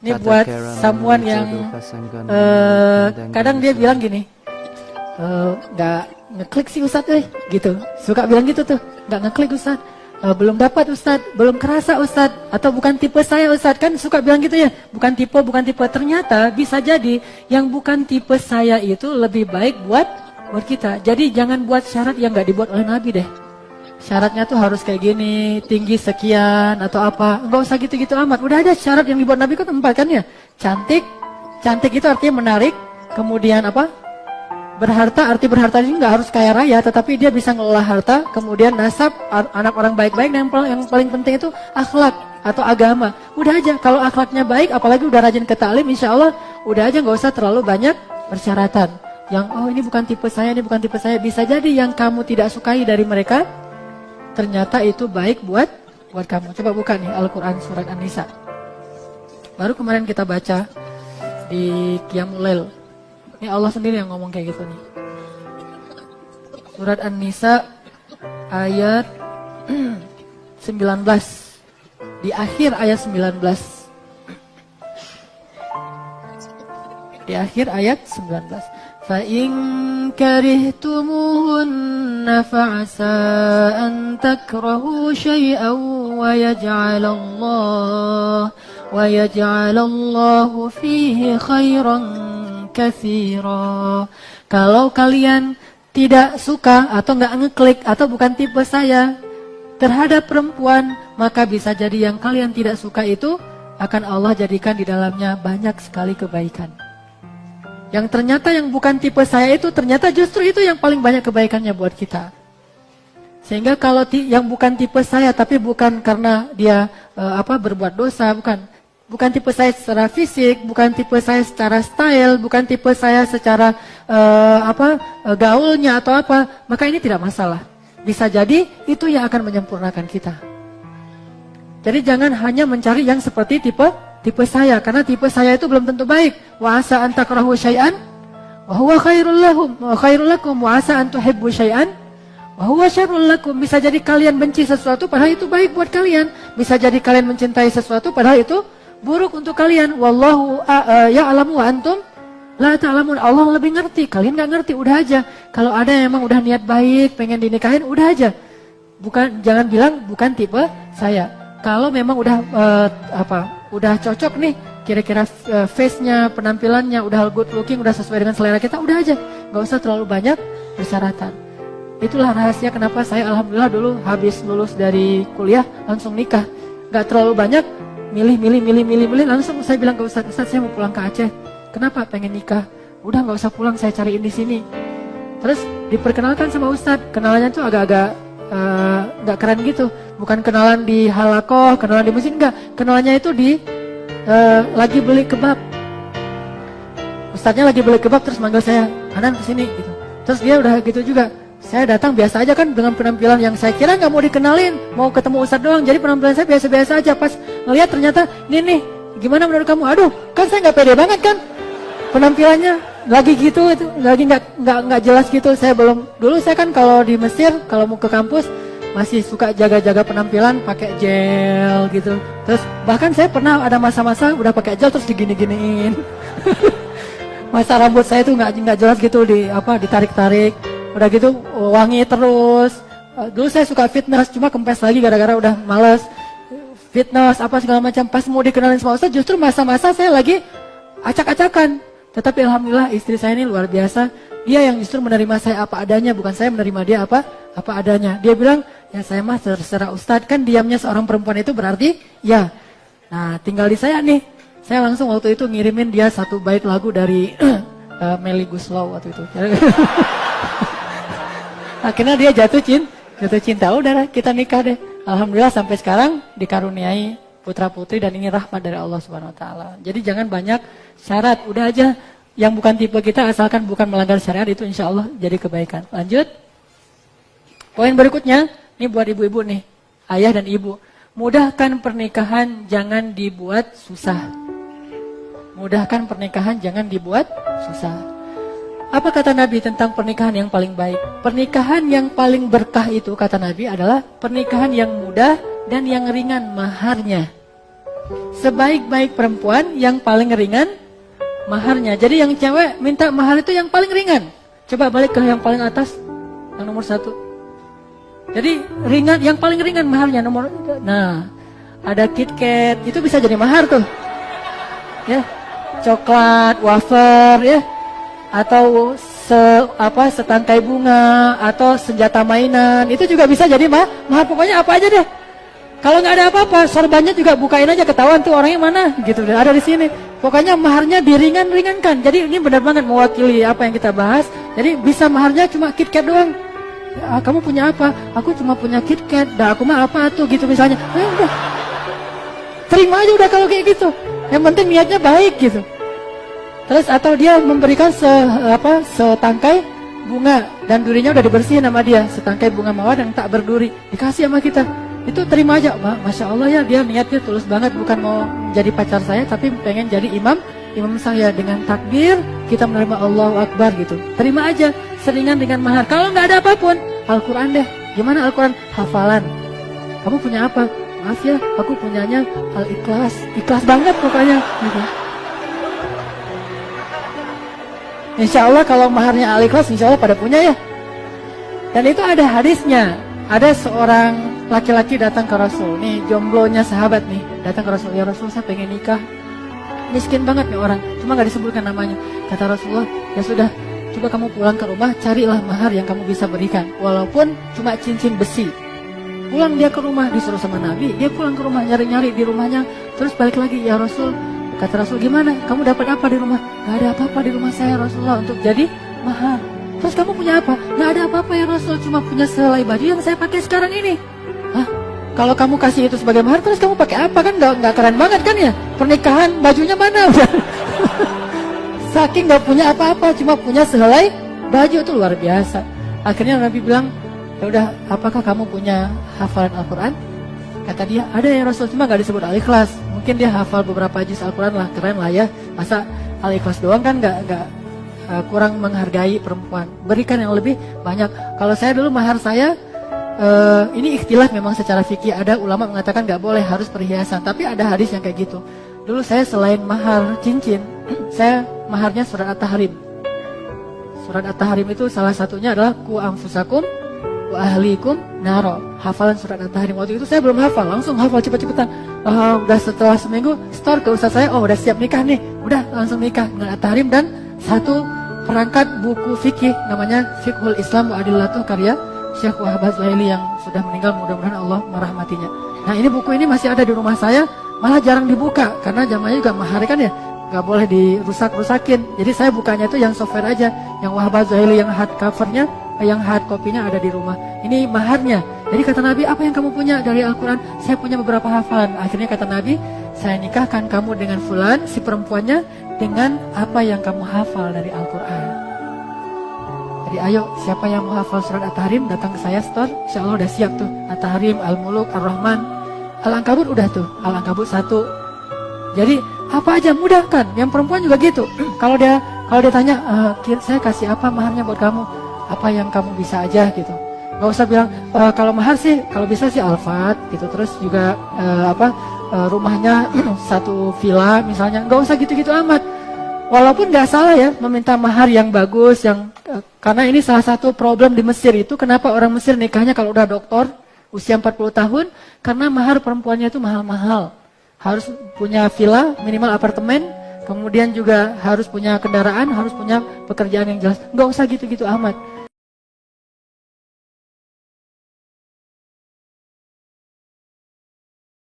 Ini buat someone yang kadang dia bilang gini, nggak ngeklik sih Ustadz, gitu. Suka bilang gitu tuh, nggak ngeklik Ustadz, belum dapat Ustadz, belum kerasa Ustadz, atau bukan tipe saya Ustadz, kan suka bilang gitu ya, bukan tipe. Ternyata bisa jadi yang bukan tipe saya itu lebih baik buat kita. Jadi jangan buat syarat yang nggak dibuat oleh Nabi deh. Syaratnya tuh harus kayak gini, tinggi sekian atau apa. Enggak usah gitu-gitu amat. Udah ada syarat yang dibuat Nabi kan 4 kan ya. Cantik itu artinya menarik. Kemudian apa? Berharta, arti berharta ini enggak harus kaya raya, tetapi dia bisa ngelola harta. Kemudian nasab, anak orang baik-baik. Dan yang paling penting itu akhlak atau agama. Udah aja, kalau akhlaknya baik, apalagi udah rajin ke ta'lim, insya Allah udah aja, nggak usah terlalu banyak persyaratan. Yang ini bukan tipe saya, ini bukan tipe saya. Bisa jadi yang kamu tidak sukai dari mereka ternyata itu baik buat kamu. Coba buka nih Al-Quran surat An-Nisa. Baru kemarin kita baca di Qiyamul Lail. Ini Allah sendiri yang ngomong kayak gitu nih. Surat An-Nisa ayat 19. Di akhir ayat 19. Di akhir ayat 19. فَإِنْ كَرِهْتُمُوهُنَّ فَعَسَىٰ أَنْ تَكْرَهُوا شَيْئًا وَيَجْعَلَ اللَّهُ فِيهِ خَيْرًا كَثِيرًا. Kalau kalian tidak suka atau nggak ngeklik atau bukan tipe saya terhadap perempuan, maka bisa jadi yang kalian tidak suka itu akan Allah jadikan di dalamnya banyak sekali kebaikan. Yang ternyata yang bukan tipe saya itu ternyata justru itu yang paling banyak kebaikannya buat kita. Sehingga kalau yang bukan tipe saya tapi bukan karena dia berbuat dosa, bukan tipe saya secara fisik, bukan tipe saya secara style, bukan tipe saya secara gaulnya atau apa, maka ini tidak masalah. Bisa jadi itu yang akan menyempurnakan kita. Jadi jangan hanya mencari yang seperti tipe saya, karena tipe saya itu belum tentu baik. Wa asa an takrahu syai'an wa huwa khairul lakum wa asa an tuhibbu syai'an wa huwa syarrul lakum. Bisa jadi kalian benci sesuatu padahal itu baik buat kalian. Bisa jadi kalian mencintai sesuatu padahal itu buruk untuk kalian. Wallahu ya'lamu wa antum la ta'lamun. Allah lebih ngerti, kalian enggak ngerti. Udah aja. Kalau ada yang emang udah niat baik, pengen dinikahin, udah aja. Jangan bilang bukan tipe saya. Kalau memang udah udah cocok nih, kira-kira face-nya, penampilannya, udah good looking, udah sesuai dengan selera kita, udah aja. Gak usah terlalu banyak persyaratan. Itulah rahasia kenapa saya alhamdulillah dulu habis lulus dari kuliah langsung nikah. Gak terlalu banyak, milih, langsung saya bilang ke Ustadz, saya mau pulang ke Aceh. Kenapa? Pengen nikah. Udah gak usah pulang, saya cariin di sini. Terus diperkenalkan sama Ustadz, kenalannya tuh agak-agak nggak keren gitu, bukan kenalan di halakoh, kenalan di masjid, enggak, kenalannya itu di lagi beli kebab. Ustadznya lagi beli kebab terus manggil saya, Hanan kesini gitu. Terus dia udah gitu juga, saya datang biasa aja kan dengan penampilan yang saya kira nggak mau dikenalin, mau ketemu Ustadz doang, jadi penampilan saya biasa-biasa aja. Pas ngelihat ternyata ini nih, gimana menurut kamu? Aduh, kan saya nggak pede banget kan penampilannya. Lagi gitu, itu lagi nggak jelas gitu. Saya belum, dulu saya kan kalau di Mesir kalau mau ke kampus masih suka jaga-jaga penampilan pakai gel gitu. Terus bahkan saya pernah ada masa-masa udah pakai gel terus digini-giniin. Masa rambut saya tuh nggak jelas gitu, ditarik-tarik. Udah gitu wangi terus. Dulu saya suka fitness, cuma kempes lagi gara-gara udah males fitness apa segala macam. Pas mau dikenalin sama Ustaz justru masa-masa saya lagi acak-acakan. Tetapi alhamdulillah istri saya ini luar biasa. Dia yang justru menerima saya apa adanya, bukan saya menerima dia apa adanya. Dia bilang, ya saya mah terserah Ustadz, kan diamnya seorang perempuan itu berarti ya. Nah tinggal di saya nih. Saya langsung waktu itu ngirimin dia 1 bait lagu dari Melly Guslow waktu itu. Akhirnya dia jatuh cinta. Udah kita nikah deh. Alhamdulillah sampai sekarang dikaruniai putra putri dan ini rahmat dari Allah Subhanahu Wa Taala. Jadi jangan banyak syarat, udah aja yang bukan tipe kita asalkan bukan melanggar syariat itu insya Allah jadi kebaikan. Lanjut. Poin berikutnya, ini buat ibu-ibu nih, ayah dan ibu. Mudahkan pernikahan, jangan dibuat susah. Mudahkan pernikahan, jangan dibuat susah. Apa kata Nabi tentang pernikahan yang paling baik? Pernikahan yang paling berkah itu kata Nabi adalah pernikahan yang mudah dan yang ringan maharnya. Sebaik-baik perempuan yang paling ringan maharnya. Jadi yang cewek minta mahar itu yang paling ringan. Coba balik ke yang paling atas, yang nomor 1. Jadi ringan, yang paling ringan maharnya nomor. Nah, ada KitKat, itu bisa jadi mahar tuh. Ya, coklat, wafer, ya, atau setangkai bunga, atau senjata mainan, itu juga bisa jadi mahar. Pokoknya apa aja deh. Kalau nggak ada apa-apa, sorbannya juga bukain aja, ketahuan tuh orangnya mana, gitu. Ada di sini. Pokoknya maharnya diringankan. Jadi ini benar banget mewakili apa yang kita bahas. Jadi bisa maharnya cuma KitKat doang. Ya, kamu punya apa? Aku cuma punya KitKat. Dah aku mah apa tuh gitu misalnya. Udah. Terima aja udah kalau kayak gitu. Yang penting niatnya baik gitu. Terus atau dia memberikan setangkai bunga dan durinya udah dibersihin sama dia, setangkai bunga mawar yang tak berduri dikasih sama kita. Itu terima aja, Masya Allah ya, dia niatnya tulus banget, bukan mau jadi pacar saya, tapi pengen jadi imam saya. Dengan takbir kita menerima Allahu Akbar gitu. Terima aja, seringan dengan mahar. Kalau nggak ada apapun, Al-Quran deh. Gimana Al-Quran? Hafalan. Kamu punya apa? Maaf ya, aku punyanya Al-Ikhlas. Ikhlas banget pokoknya gitu. Insya Allah kalau maharnya Al-Ikhlas, insya Allah pada punya ya. Dan itu ada hadisnya. Ada seorang laki-laki datang ke Rasul. Nih jomblonya sahabat nih, datang ke Rasul. Ya Rasul, saya pengen nikah. Miskin banget nih orang, cuma gak disebutkan namanya. Kata Rasulullah, ya sudah, coba kamu pulang ke rumah, carilah mahar yang kamu bisa berikan, walaupun cuma cincin besi. Pulang dia ke rumah, disuruh sama Nabi, dia pulang ke rumah, nyari-nyari di rumahnya. Terus balik lagi, ya Rasul, kata Rasul, gimana? Kamu dapat apa di rumah? Gak ada apa-apa di rumah saya Rasulullah untuk jadi mahar. Terus kamu punya apa? Gak ada apa-apa ya Rasul, cuma punya sehelai baju yang saya pakai sekarang ini. Hah? Kalau kamu kasih itu sebagai mahar, terus kamu pakai apa? Kan gak keren banget kan ya? Pernikahan bajunya mana? Saking gak punya apa-apa, cuma punya sehelai baju, itu luar biasa. Akhirnya Nabi bilang, ya udah, apakah kamu punya hafalan Al-Quran? Kata dia, ada ya Rasul, cuma gak disebut Al-Ikhlas. Mungkin dia hafal beberapa juz Al-Quran lah, keren lah ya. Masa Al-Ikhlas doang kan gak kurang menghargai perempuan. Berikan yang lebih banyak. Kalau saya dulu mahar saya, ini ikhtilaf memang secara fikih. Ada ulama mengatakan gak boleh, harus perhiasan. Tapi ada hadis yang kayak gitu. Dulu saya selain mahar cincin, saya maharnya surat At-Tahrim. Surat At-Tahrim itu salah satunya adalah ku anfusakum wa ahlikum naro. Hafalan surat At-Tahrim. Waktu itu saya belum hafal, langsung hafal cepet-cepetan. Udah setelah seminggu store ke ustaz saya, udah siap nikah nih. Udah langsung nikah dengan At-Tahrim dan satu perangkat buku fikih namanya Fiqhul Islam wa Adillatuh, karya Syekh Wahbah Zuhaili yang sudah meninggal, mudah-mudahan Allah merahmatinya. Nah ini buku ini masih ada di rumah saya, malah jarang dibuka karena zamannya juga mahar kan ya, nggak boleh dirusak-rusakin. Jadi saya bukanya itu yang software aja, yang Wahbah Zuhaili yang hard covernya, yang hard copy-nya ada di rumah. Ini maharnya. Jadi kata Nabi, apa yang kamu punya dari Al-Quran? Saya punya beberapa hafalan. Akhirnya kata Nabi, saya nikahkan kamu dengan fulan, si perempuannya, dengan apa yang kamu hafal dari Al-Quran. Jadi ayo, siapa yang mau hafal surat At-Tahrim, datang ke saya store, insya Allah udah siap tuh. At-Tahrim, Al-Muluk, Ar-Rahman, Al-Ankabut udah tuh, Al-Ankabut 1. Jadi apa aja mudah kan, yang perempuan juga gitu. Kalau dia tanya, saya kasih apa maharnya buat kamu? Apa yang kamu bisa aja gitu. Gak usah bilang, kalau mahar sih, kalau bisa sih Al-Fat gitu. Terus juga rumahnya satu villa misalnya, nggak usah gitu-gitu amat. Walaupun nggak salah ya meminta mahar yang bagus, yang karena ini salah satu problem di Mesir itu, kenapa orang Mesir nikahnya kalau udah doktor usia 40 tahun, karena mahar perempuannya itu mahal-mahal. Harus punya villa, minimal apartemen, kemudian juga harus punya kendaraan, harus punya pekerjaan yang jelas. Nggak usah gitu-gitu amat.